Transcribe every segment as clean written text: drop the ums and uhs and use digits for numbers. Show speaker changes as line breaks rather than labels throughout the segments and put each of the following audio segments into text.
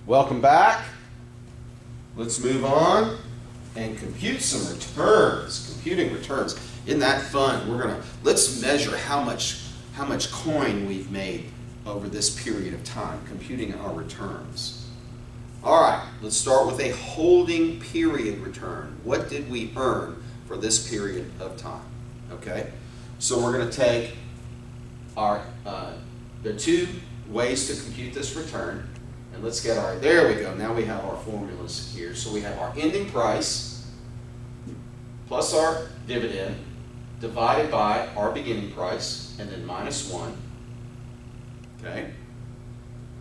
Welcome back. Let's move on and compute some returns. Computing returns. Isn't that fun? Let's measure how much coin we've made over this period of time, computing our returns. All right, let's start with a holding period return. What did we earn for this period of time? Okay, so we're going to take our, there are two ways to compute this return. And let's get our, there we go, now we have our formulas here. So we have our ending price plus our dividend divided by our beginning price and then minus 1. Okay?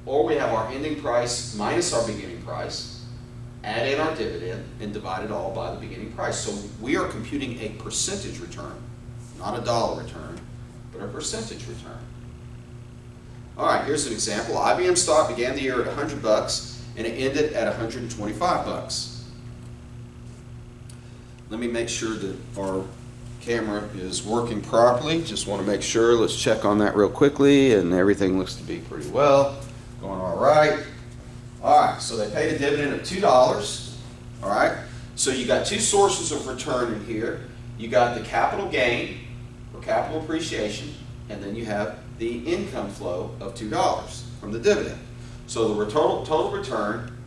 Or we have our ending price minus our beginning price, add in our dividend, and divide it all by the beginning price. So we are computing a percentage return, not a dollar return, but a percentage return. All right, here's an example. IBM stock began the year at $100 and it ended at $125. Let me make sure that our camera is working properly. Just want to make sure. Let's check on that real quickly, and everything looks to be pretty well. Going all right. All right, so they paid a dividend of $2. All right, so you got two sources of return in here. You got the capital gain or capital appreciation, and then you have the income flow of $2 from the dividend. So the total return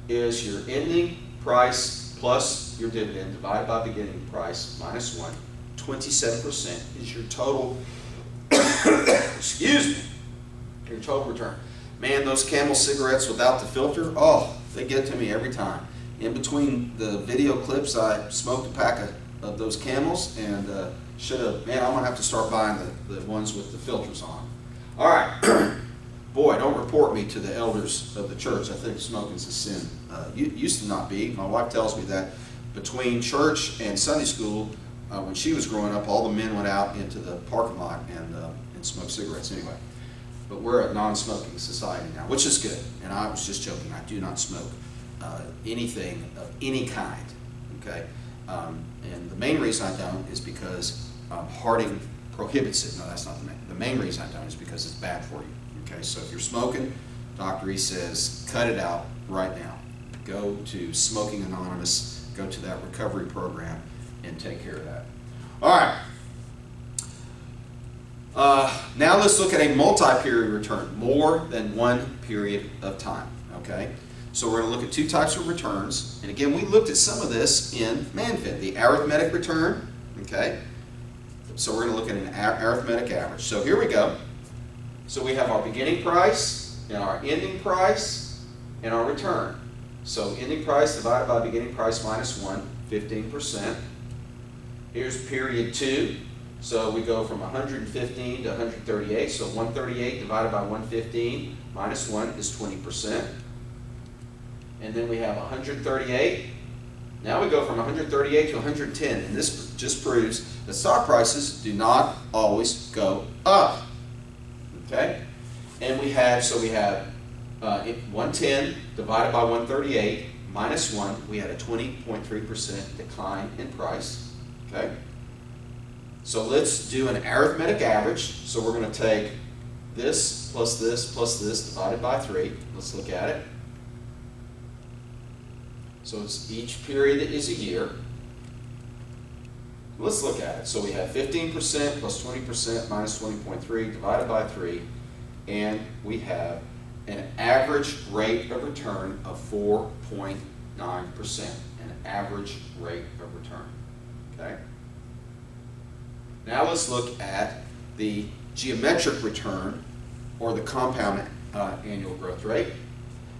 is your ending price plus your dividend divided by beginning price minus 1. 27% is your total, excuse me, your total return. Man, those Camel cigarettes without the filter, oh, they get to me every time. In between the video clips, I smoked a pack of those Camels and should have, man, I'm going to have to start buying the ones with the filters on. All right. Boy, don't report me to the elders of the church. I think smoking's a sin. Used to not be. My wife tells me that between church and Sunday school, when she was growing up, all the men went out into the parking lot and smoked cigarettes anyway. But we're a non-smoking society now, which is good. And I was just joking. I do not smoke anything of any kind. Okay. And the main reason I don't is because Harding prohibits it. No, that's not the main. The main reason I don't is because it's bad for you. Okay, so if you're smoking, Dr. E says cut it out right now. Go to Smoking Anonymous, go to that recovery program, and take care of that. All right. Now let's look at a multi-period return, more than one period of time. Okay. So we're going to look at two types of returns. And again, we looked at some of this in ManFit, the arithmetic return. Okay. So we're going to look at an arithmetic average. So here we go. So we have our beginning price and our ending price and our return. So ending price divided by beginning price minus 1, 15%. Here's period 2. So we go from 115 to 138. So 138 divided by 115 minus 1 is 20%. And then we have 138. Now we go from 138 to 110. And this just proves that stock prices do not always go up. Okay? And we have 110 divided by 138 minus 1. We had a 20.3% decline in price. Okay? So let's do an arithmetic average. So we're going to take this plus this plus this divided by 3. Let's look at it. So it's each period is a year. Let's look at it. So we have 15% plus 20% minus 20.3 divided by 3. And we have an average rate of return of 4.9%. An average rate of return. Okay? Now let's look at the geometric return, or the compound annual growth rate.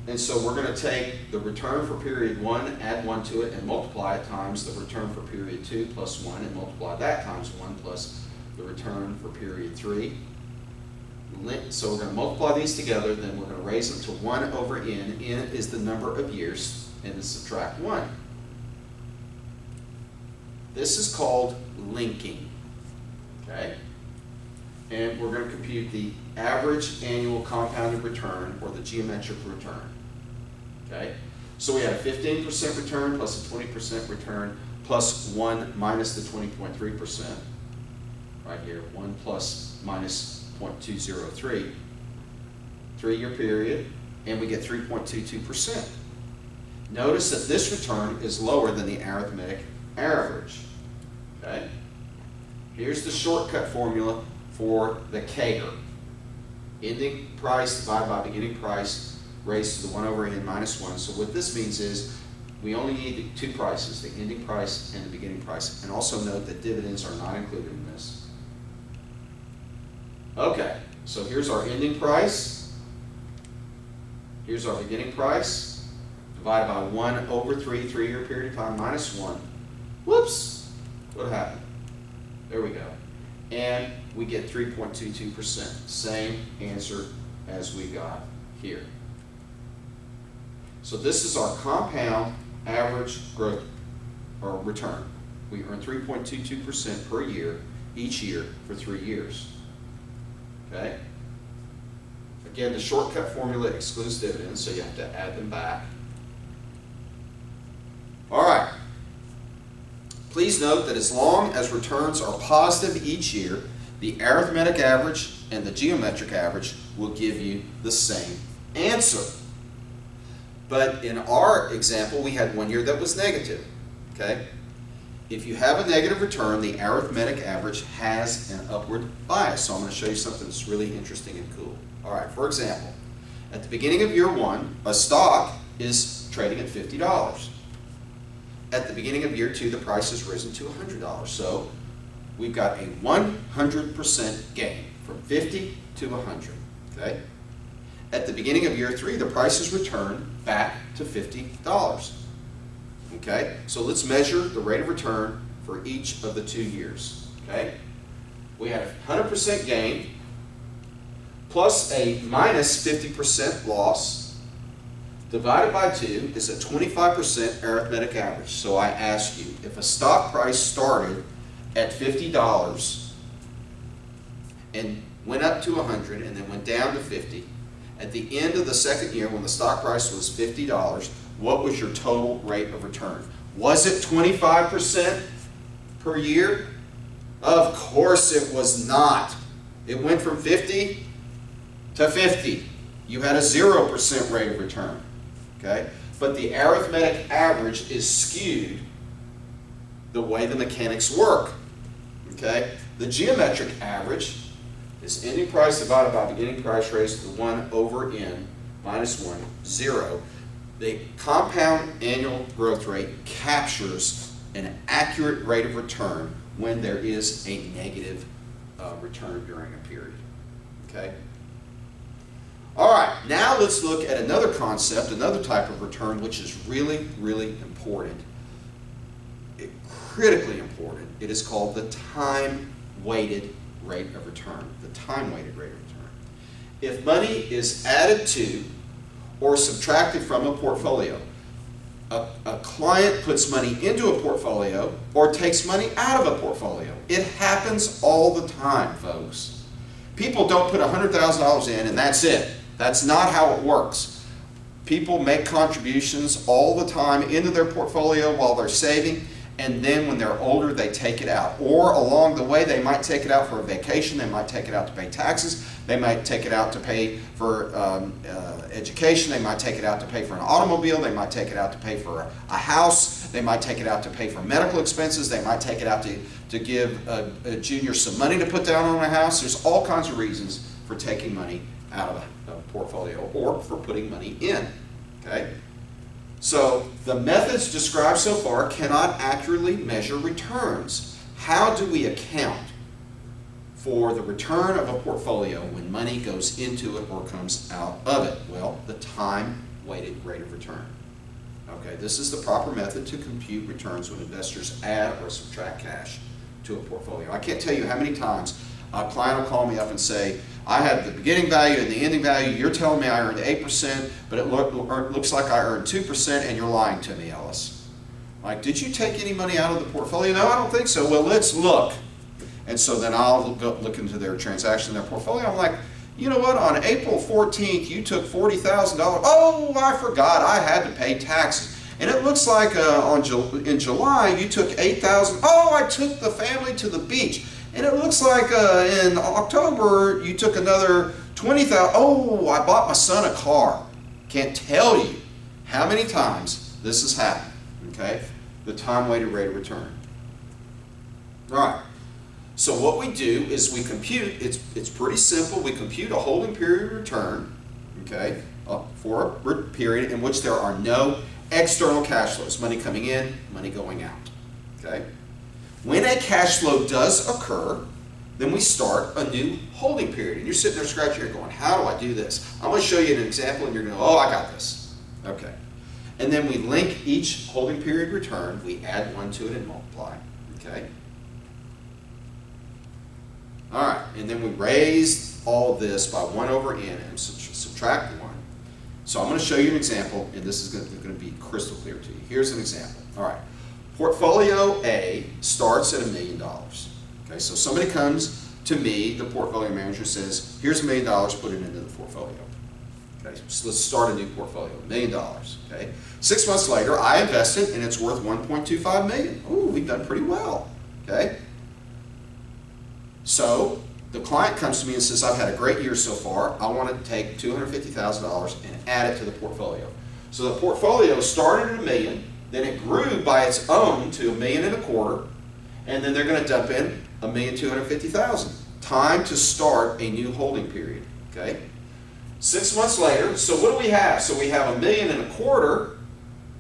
And so we're going to take the return for period 1, add 1 to it, and multiply it times the return for period 2 plus 1, and multiply that times 1 plus the return for period 3. So we're going to multiply these together, then we're going to raise them to 1 over n. N is the number of years, and then subtract 1. This is called linking. Okay? And we're going to compute the average annual compounded return, or the geometric return. Okay? So we have a 15% return plus a 20% return plus 1 minus the 20.3%. Right here, 1 plus minus 0.203. 3-year period, and we get 3.22%. Notice that this return is lower than the arithmetic average. Okay? Here's the shortcut formula for the CAGR. Ending price divided by beginning price raised to the 1 over n minus 1. So what this means is we only need two prices, the ending price and the beginning price. And also note that dividends are not included in this. Okay, so here's our ending price. Here's our beginning price. Divided by 1 over 3, 3-year period of time, minus 1. Whoops! What happened? There we go. And we get 3.22%. Same answer as we got here. So this is our compound average growth or return. We earn 3.22% per year, each year for 3 years. Okay? Again, the shortcut formula excludes dividends, so you have to add them back. All right. Please note that as long as returns are positive each year, the arithmetic average and the geometric average will give you the same answer. But in our example, we had 1 year that was negative. Okay? If you have a negative return, the arithmetic average has an upward bias. So I'm going to show you something that's really interesting and cool. All right, for example, at the beginning of year 1, a stock is trading at $50. At the beginning of year 2, the price has risen to $100. So we've got a 100% gain from 50 to 100. Okay? At the beginning of year 3, the price is returned back to $50. Okay? So let's measure the rate of return for each of the 2 years. Okay? We have 100% gain plus a minus 50% loss divided by 2 is a 25% arithmetic average. So I ask you, if a stock price started at $50 and went up to 100 and then went down to 50, at the end of the second year when the stock price was $50, what was your total rate of return? Was it 25% per year? Of course it was not. It went from 50 to 50. You had a 0% rate of return. Okay? But the arithmetic average is skewed the way the mechanics work. Okay? The geometric average is ending price divided by beginning price raised to the 1 over n minus 1, 0. The compound annual growth rate captures an accurate rate of return when there is a negative return during a period. Okay? All right, now let's look at another concept, another type of return, which is really, really important. Critically important. It is called the time-weighted rate of return. The time-weighted rate of return. If money is added to or subtracted from a portfolio, a client puts money into a portfolio or takes money out of a portfolio. It happens all the time, folks. People don't put $100,000 in and that's it. That's not how it works. People make contributions all the time into their portfolio while they're saving, and then when they're older, they take it out. Or along the way, they might take it out for a vacation, they might take it out to pay taxes, they might take it out to pay for education, they might take it out to pay for an automobile, they might take it out to pay for a house, they might take it out to pay for medical expenses, they might take it out to give a junior some money to put down on a house. There's all kinds of reasons for taking money out of a portfolio or for putting money in. Okay? So the methods described so far cannot accurately measure returns. How do we account for the return of a portfolio when money goes into it or comes out of it? Well, the time-weighted rate of return. Okay, this is the proper method to compute returns when investors add or subtract cash to a portfolio. I can't tell you how many times a client will call me up and say, I have the beginning value and the ending value. You're telling me I earned 8%, but it looks like I earned 2%, and you're lying to me, Ellis. Like, did you take any money out of the portfolio? No, I don't think so. Well, let's look. And so then I'll go look into their transaction, their portfolio. I'm like, you know what? On April 14th, you took $40,000. Oh, I forgot. I had to pay taxes. And it looks like in July, you took $8,000. Oh, I took the family to the beach. And it looks like in October, you took another $20,000. Oh, I bought my son a car. Can't tell you how many times this has happened, okay? The time-weighted rate of return. All right, so what we do is we compute, it's pretty simple, we compute a holding period return, okay, for a period in which there are no external cash flows, money coming in, money going out, okay? When a cash flow does occur, then we start a new holding period. And you're sitting there scratching your head going, how do I do this? I'm going to show you an example and you're going to go, oh, I got this. Okay. And then we link each holding period return, we add 1 to it and multiply, okay? All right, and then we raise all of this by 1 over n and subtract 1. So I'm going to show you an example, and this is going to be crystal clear to you. Here's an example. All right, portfolio A starts at $1 million. Okay, so somebody comes to me, the portfolio manager, says, here's $1 million, put it into the portfolio. Okay, so let's start a new portfolio, $1 million. Okay, 6 months later, I invest it, and it's worth $1.25 million. Ooh, we've done pretty well. Okay. So the client comes to me and says, I've had a great year so far. I want to take $250,000 and add it to the portfolio. So the portfolio started at $1 million, then it grew by its own to $1.25 million, and then they're going to dump in $1,250,000. Time to start a new holding period. Okay. 6 months later, so what do we have? So we have $1.25 million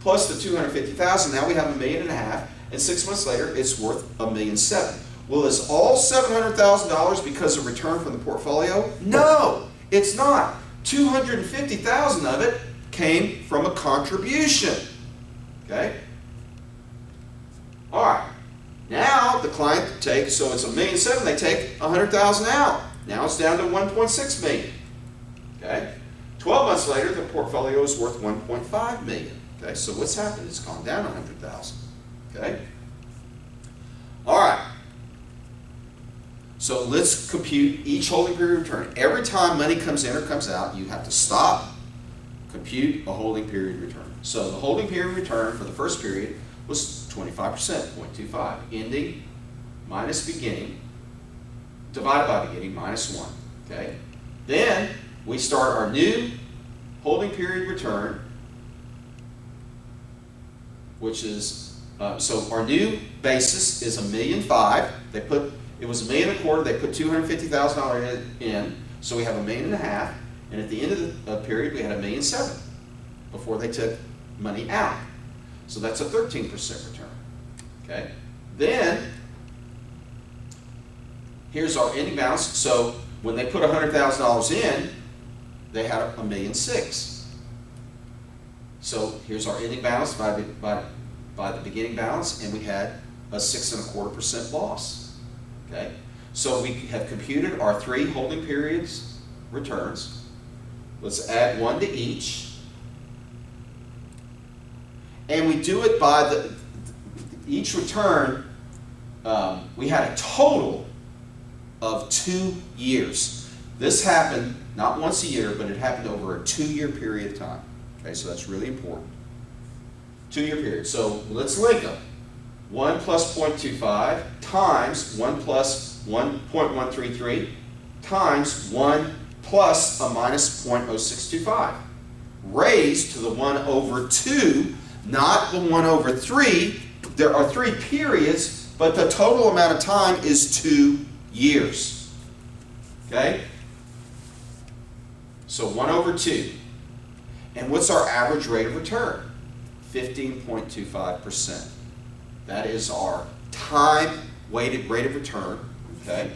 plus the $250,000. Now we have $1.5 million, and 6 months later, it's worth $1.7 million. Well, is all $700,000 because of return from the portfolio? No, it's not. $250,000 of it came from a contribution. Okay? All right. Now the client takes, so it's $1.7 million, they take $100,000 out. Now it's down to $1.6 million. Okay? 12 months later, the portfolio is worth $1.5 million. Okay? So what's happened? It's gone down $100,000. Okay? All right. So let's compute each holding period return. Every time money comes in or comes out, you have to stop, compute a holding period return. So the holding period return for the first period was 25%, 0.25. Ending minus beginning, divided by beginning, minus 1. Okay? Then we start our new holding period return, which is, so our new basis is $1.5 million. It was $1.25 million, they put $250,000 in, so we have $1.5 million, and at the end of the period we had $1.7 million before they took money out. So that's a 13% return. Okay? Then, here's our ending balance. So when they put $100,000 in, they had $1.6 million. So here's our ending balance by the beginning balance, and we had a 6.25% loss. Okay, so we have computed our 3 holding periods returns. Let's add 1 to each. And we do it by each return, we had a total of 2 years. This happened not once a year, but it happened over a 2-year period of time. Okay, so that's really important. 2-year period. So let's link them. 1 plus 0.25 times 1 plus 1.133 times 1 plus a minus 0.0625. Raised to the 1 over 2, not the 1 over 3. There are 3 periods, but the total amount of time is 2 years. Okay? So 1 over 2. And what's our average rate of return? 15.25%. That is our time-weighted rate of return, okay?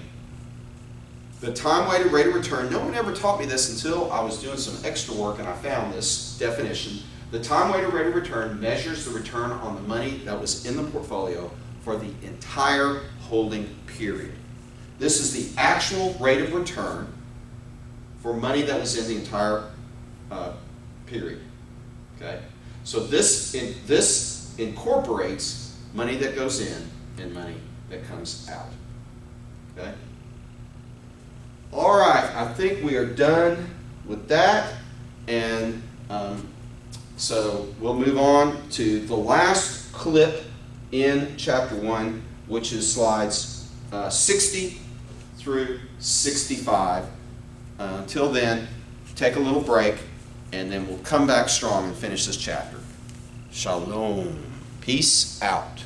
The time-weighted rate of return, no one ever taught me this until I was doing some extra work and I found this definition. The time-weighted rate of return measures the return on the money that was in the portfolio for the entire holding period. This is the actual rate of return for money that was in the entire period, okay? So this incorporates money that goes in and money that comes out. Okay? All right, I think we are done with that. And so we'll move on to the last clip in Chapter 1, which is slides 60 through 65. Until then, take a little break and then we'll come back strong and finish this chapter. Shalom. Peace out.